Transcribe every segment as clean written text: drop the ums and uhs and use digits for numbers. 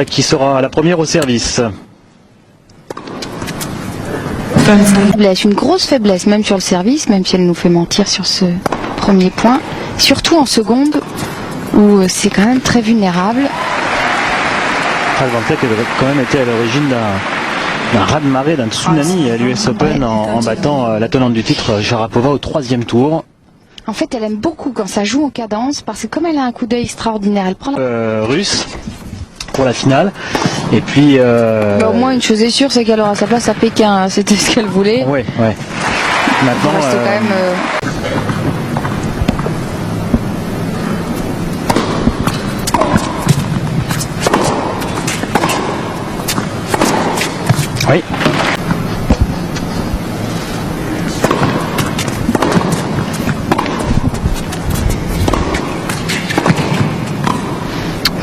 Qui sera la première au service. Une grosse faiblesse, même sur le service, même si elle nous fait mentir sur ce premier point. Surtout en seconde, où c'est quand même très vulnérable. Radwanska qui avait quand même été à l'origine d'un raz-de-marée, d'un tsunami à l'US Open en battant la tenante du titre, Sharapova, au 3e tour. En fait, elle aime beaucoup quand ça joue en cadence, parce que comme elle a un coup d'œil extraordinaire, elle prend la... Russe pour la finale. Et puis au moins une chose est sûre, c'est qu'elle aura sa place à Pékin. C'était ce qu'elle voulait. Ouais. Maintenant, il reste quand même oui.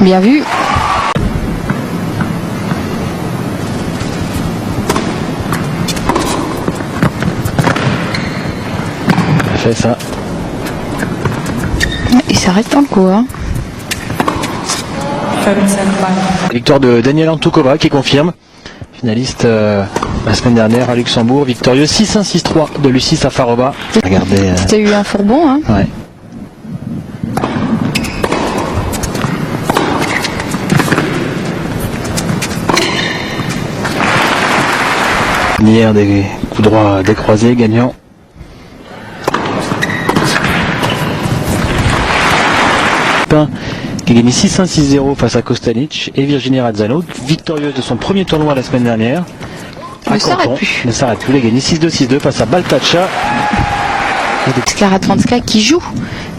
Bien vu. Fait ça. Il s'arrête dans le coup. Hein. Victoire de Daniela Antoukova qui confirme. Finaliste la semaine dernière à Luxembourg. Victorieux 6-1, 6-3 de Lucie Safarova. Regardez. T'as eu un fourbon, hein. Ouais. Hier des coups droits décroisés gagnants. Qui a gagné 6-1, 6-0 face à Kostanic, et Virginie Razzano, victorieuse de son premier tournoi la semaine dernière. Ne s'arrête plus. Ne s'arrête plus. Elle a gagné 6-2, 6-2 face à Baltacha. Clara Radwanska qui joue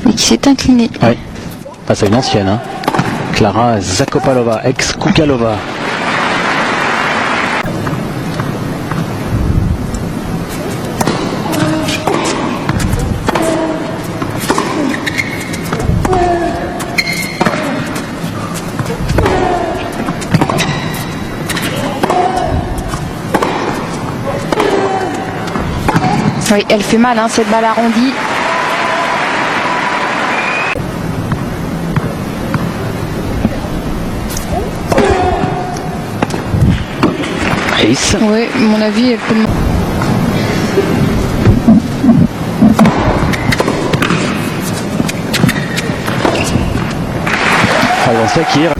et qui s'est inclinée. Oui, face à une ancienne. Hein. Clara Zakopalova, ex-Kukalova. Oui, elle fait mal, hein, cette balle arrondie. Ace. Oui, à mon avis, elle peut... Radwanska qui est...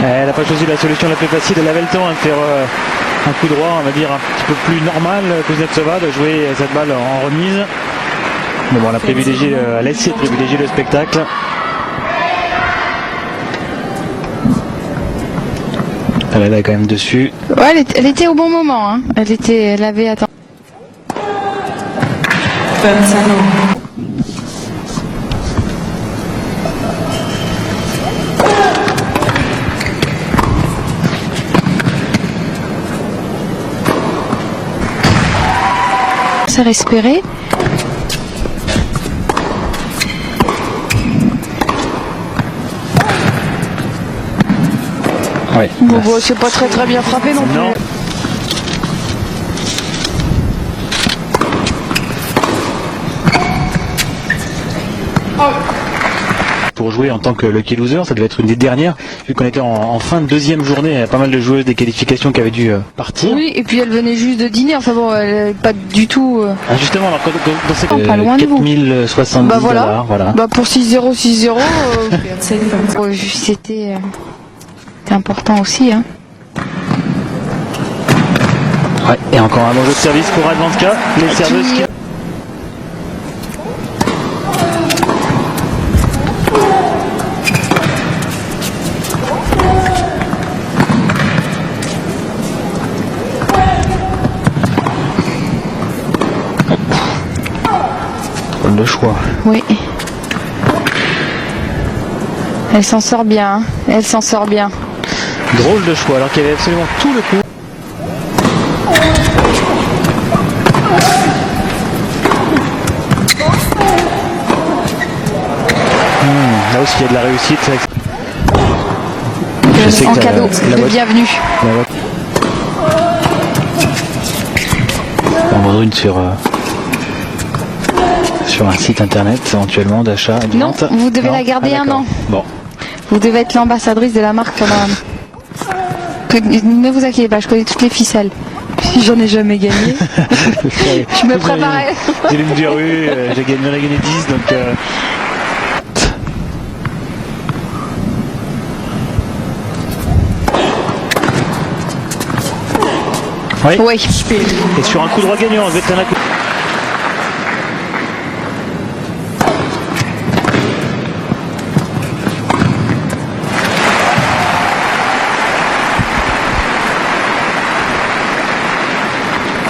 Elle n'a pas choisi la solution la plus facile. Elle avait le temps de faire un coup droit, on va dire un petit peu plus normal, Kuznetsova, de jouer cette balle en remise. Mais bon, elle a privilégié, elle a essayé de privilégier le spectacle. Elle est quand même dessus. Ouais, elle était au bon moment. Hein. Elle avait attendu. C'est respirer. Ouais. Bon, c'est pas très bien frappé non plus. Non. Pour jouer en tant que lucky loser, ça devait être une des dernières, vu qu'on était en fin de deuxième journée, il y a pas mal de joueuses des qualifications qui avaient dû partir. Oui, et puis elle venait juste de dîner, enfin bon, elle pas du tout... Ah justement, alors, dans ces pas loin de vous. 4070 bah voilà. $, voilà. Bah pour 6-0, 6-0, c'était important aussi. Hein. Ouais, et encore un bon jeu de service pour Radwanska, les serveuses qui... de choix. Oui. Elle s'en sort bien. Hein. Elle s'en sort bien. Drôle de choix, alors qu'il y avait absolument tout le coup. Là aussi il y a de la réussite. sais En que cadeau, la de boîte- bienvenue. la boîte- On vend une sur un site internet éventuellement d'achat et de Non, vente. vous devez la garder un d'accord. an. Bon, Vous devez être l'ambassadrice de la marque pendant un an. Ne vous inquiétez pas, je connais toutes les ficelles. J'en ai jamais gagné. Je me préparais. Vous allez me dire oui, j'en ai gagné 10 donc. Oui. Oui. Et sur un coup droit gagnant, vous êtes un coup.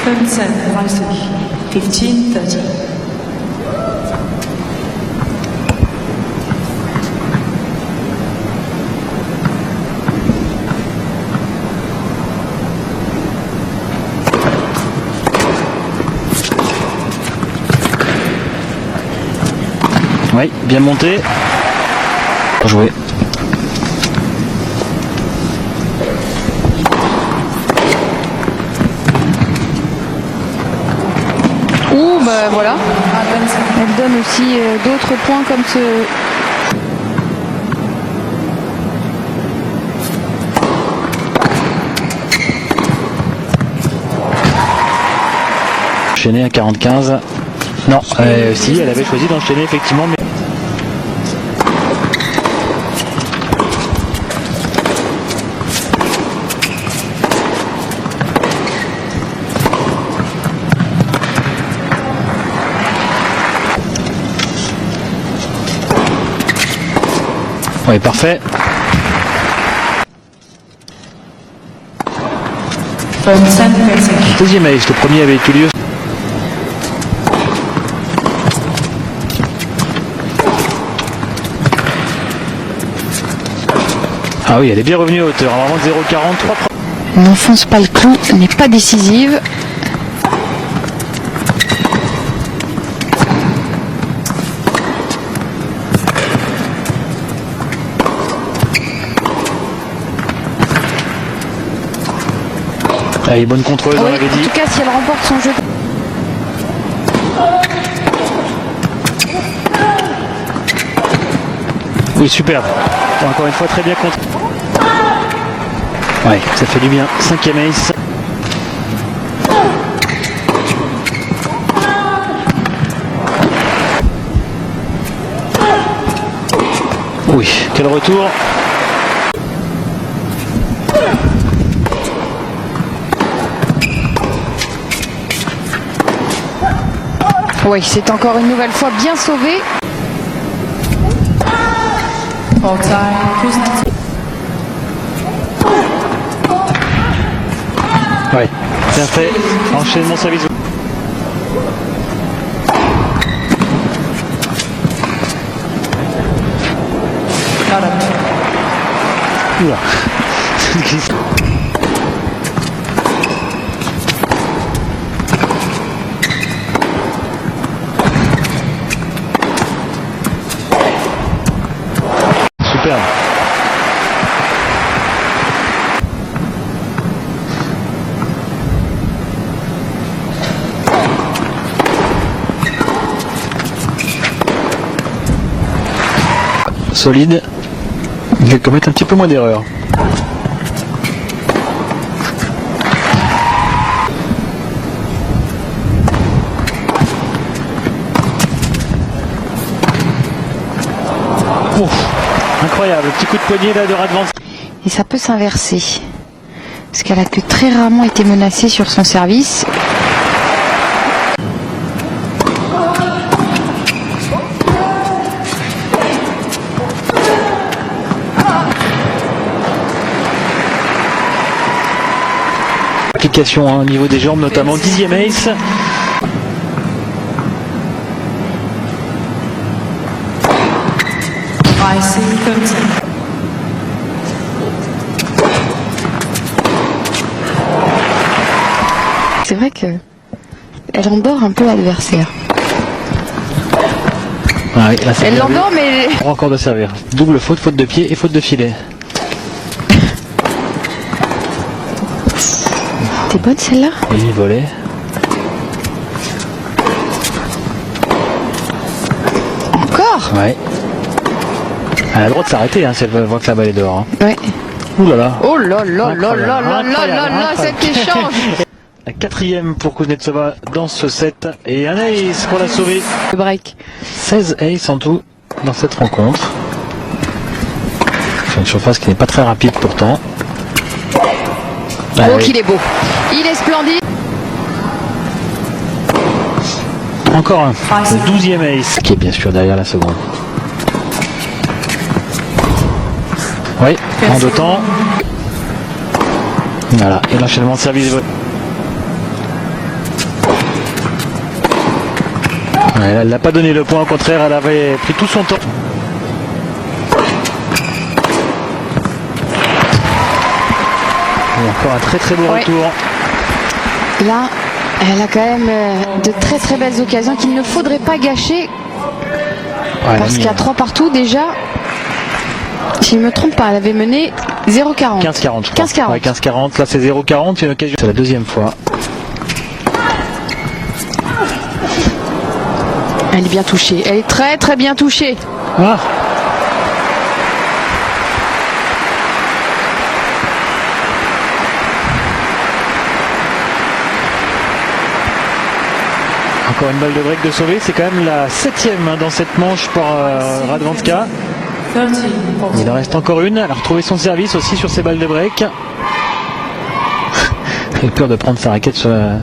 Vincent Risley, 15-30. Oui, bien monté. Joué. Ouh, bah voilà. Elle donne aussi d'autres points comme ce. Enchaîné à 45. Non, si, elle avait choisi d'enchaîner effectivement, mais. Oui, parfait. 25-30. Deuxième ace, le premier avait eu lieu. Ah oui, elle est bien revenue à hauteur, vraiment 0,43. N'enfonce pas le clou, n'est pas décisive. Elle est bonne contrôle, on Oui, l'avait en dit. tout cas, si elle remporte son jeu. Oui, superbe. Encore une fois, très bien contrôlé. Ouais, ça fait du bien. Cinquième ace. Oui, quel retour. Oui, c'est encore une nouvelle fois bien sauvé. Full time, Kuznetsov. Ouais, bien fait. Enchaînement service. Not up. Oula. Superbe. Solide. Il va commettre un petit peu moins d'erreurs. Ouf, incroyable, petit coup de poignet là de Radvan. Et ça peut s'inverser. Parce qu'elle a que très rarement été menacée sur son service. Application hein, au niveau des jambes, notamment 10e ace. IC 13. C'est vrai que elle endort un peu l'adversaire. Ah oui, là, c'est Elle bien vu. l'endort, mais Encore de servir. Double faute, faute de pied et faute de filet. T'es bonne celle-là? Et volée. Encore? Ouais. Elle a le droit de s'arrêter si elle voit que la balle est dehors. Ouais. Ouh là là. Oh là là là là là là là là, cet échange! La 4e pour Kuznetsova dans ce set. Et un ace pour la sauver. Le break. 16 aces en tout dans cette rencontre. C'est une surface qui n'est pas très rapide pourtant. Oh, qu'il est beau. Il est splendide. Encore un. Le 12e ace qui est bien sûr derrière la seconde. Oui, en 2 temps. Voilà, et l'enchaînement de service. Elle n'a pas donné le point, au contraire, elle avait pris tout son temps. Et encore un très très beau retour. Là, elle a quand même de très très belles occasions qu'il ne faudrait pas gâcher. Parce qu'il y a 3 partout déjà. Si je ne me trompe pas, elle avait mené 0,40. 15-40. 15-40. Ouais, 15-40, là c'est 0,40, c'est une occasion. C'est la 2e fois. Elle est bien touchée. Elle est très très bien touchée. Ah. Encore une balle de break de sauver, c'est quand même la 7e dans cette manche pour Radwanska. Il en reste encore une, elle a retrouvé son service aussi sur ses balles de break. Elle a peur de prendre sa raquette sur la...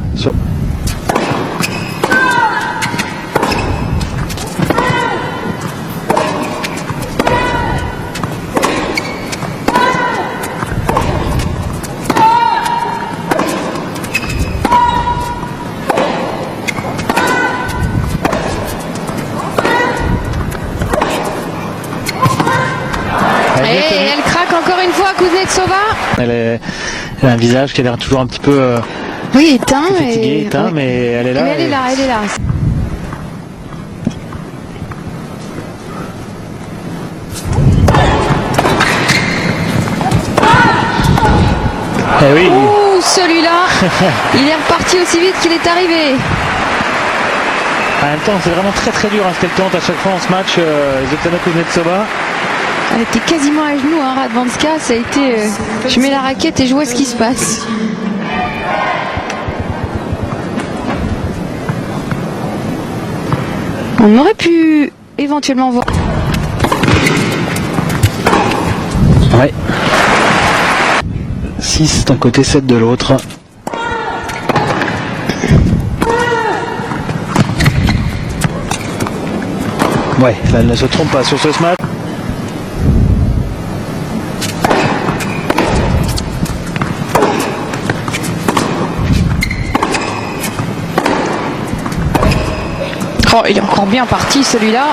Et elle craque encore une fois, Kuznetsova. Elle a un visage qui a l'air toujours un petit peu oui, éteint. fatigué, éteint, mais elle est là. Mais elle est là, elle est là. Eh oui. Ouh, celui-là, il est reparti aussi vite qu'il est arrivé. En même temps, c'est vraiment très très dur ce qu'elle tente à chaque fois en ce match, Svetlana Kuznetsova. Elle était quasiment à genoux, hein, Radwanska. Ça a été. Je mets la raquette et je vois ce qui se passe. On aurait pu éventuellement voir. Ouais. 6 d'un côté, 7 de l'autre. Ouais, là, elle ne se trompe pas sur ce smash. Oh, il est encore bien parti celui-là.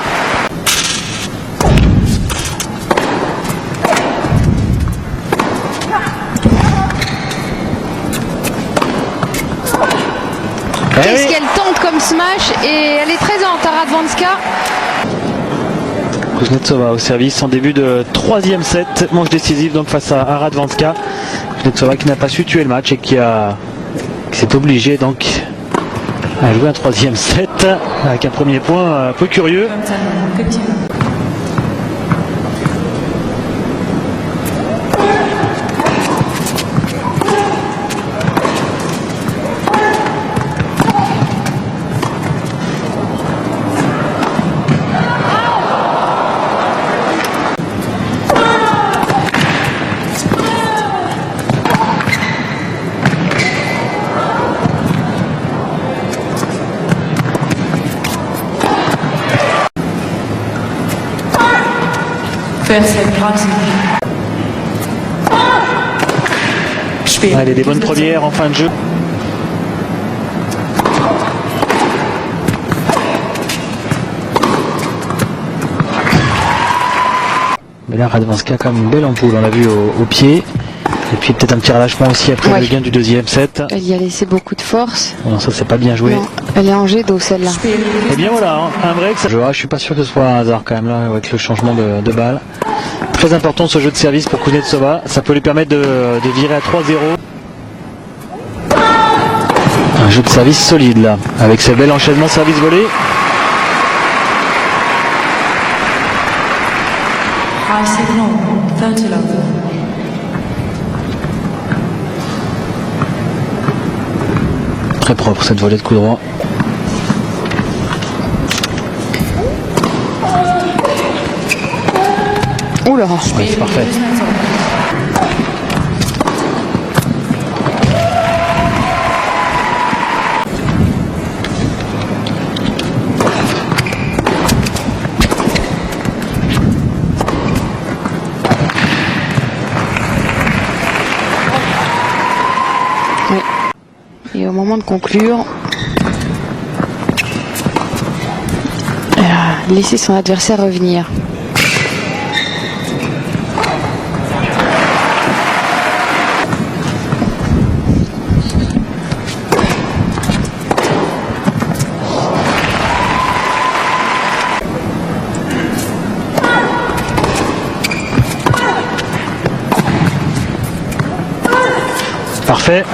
Qu'est-ce qu'elle tente comme smash et elle est très lente à Radwanska. Kuznetsova au service en début de 3e set, manche décisive donc face à Radwanska. Kuznetsova qui n'a pas su tuer le match et qui s'est obligé donc à jouer un 3e set avec un premier point un peu curieux. Allez, des bonnes premières en fin de jeu. Mais là, Radwanska a quand même une belle ampoule, on l'a vu au pied. Et puis peut-être un petit relâchement aussi après le gain du 2e set. Elle y a laissé beaucoup de force. Non, ça c'est pas bien joué. Non, elle est en jet d'eau celle-là. Et bien voilà, hein, un break. Je suis pas sûr que ce soit un hasard quand même là avec le changement de balle. Très important ce jeu de service pour Kuznetsova. Ça peut lui permettre de virer à 3-0. jeu de service solide là, avec ce bel enchaînement service-volé. High signal, 30 love. Très propre cette volée de coup droit. Oula. Ouais, c'est parfait. Oui. Et au moment de conclure, elle a laissé son adversaire revenir. Parfait.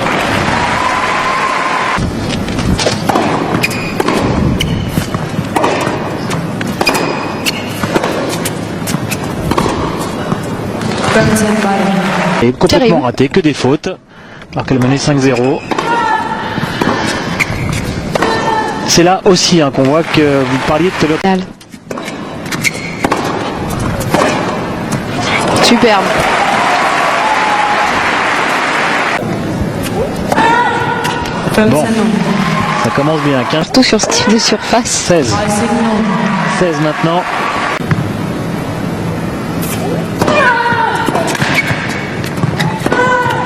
Et complètement Terrible. raté, que des fautes. Alors qu'elle menait 5-0. C'est là aussi qu'on voit que vous parliez tout à l'heure. Superbe. Bon, ça commence bien. 15, Tout sur ce type de surface. 16. High signal. 16 maintenant.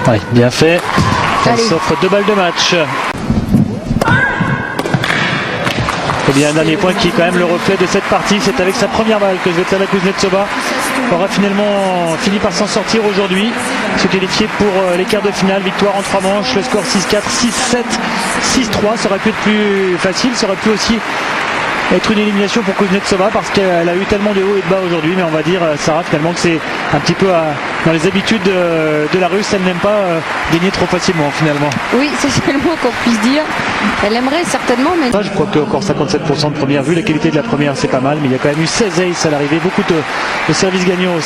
Ouais, bien fait. Elle Allez. s'offre 2 balles de match. Et bien un dernier point qui est quand même le reflet de cette partie, c'est avec sa première balle que Svetlana Kuznetsova aura finalement fini par s'en sortir aujourd'hui, se qualifier pour les quarts de finale, victoire en 3 manches, le score 6-4, 6-7, 6-3, ça aurait pu être plus facile, ça aurait pu aussi être une élimination pour Kuznetsova parce qu'elle a eu tellement de hauts et de bas aujourd'hui, mais on va dire Sarah finalement que c'est un petit peu dans les habitudes de la Russe, elle n'aime pas gagner trop facilement finalement. Oui, c'est le mot qu'on puisse dire. Elle aimerait certainement, mais Je crois que encore 57% de première vue, la qualité de la première c'est pas mal, mais il y a quand même eu 16 aces à l'arrivée, beaucoup de services gagnants aussi.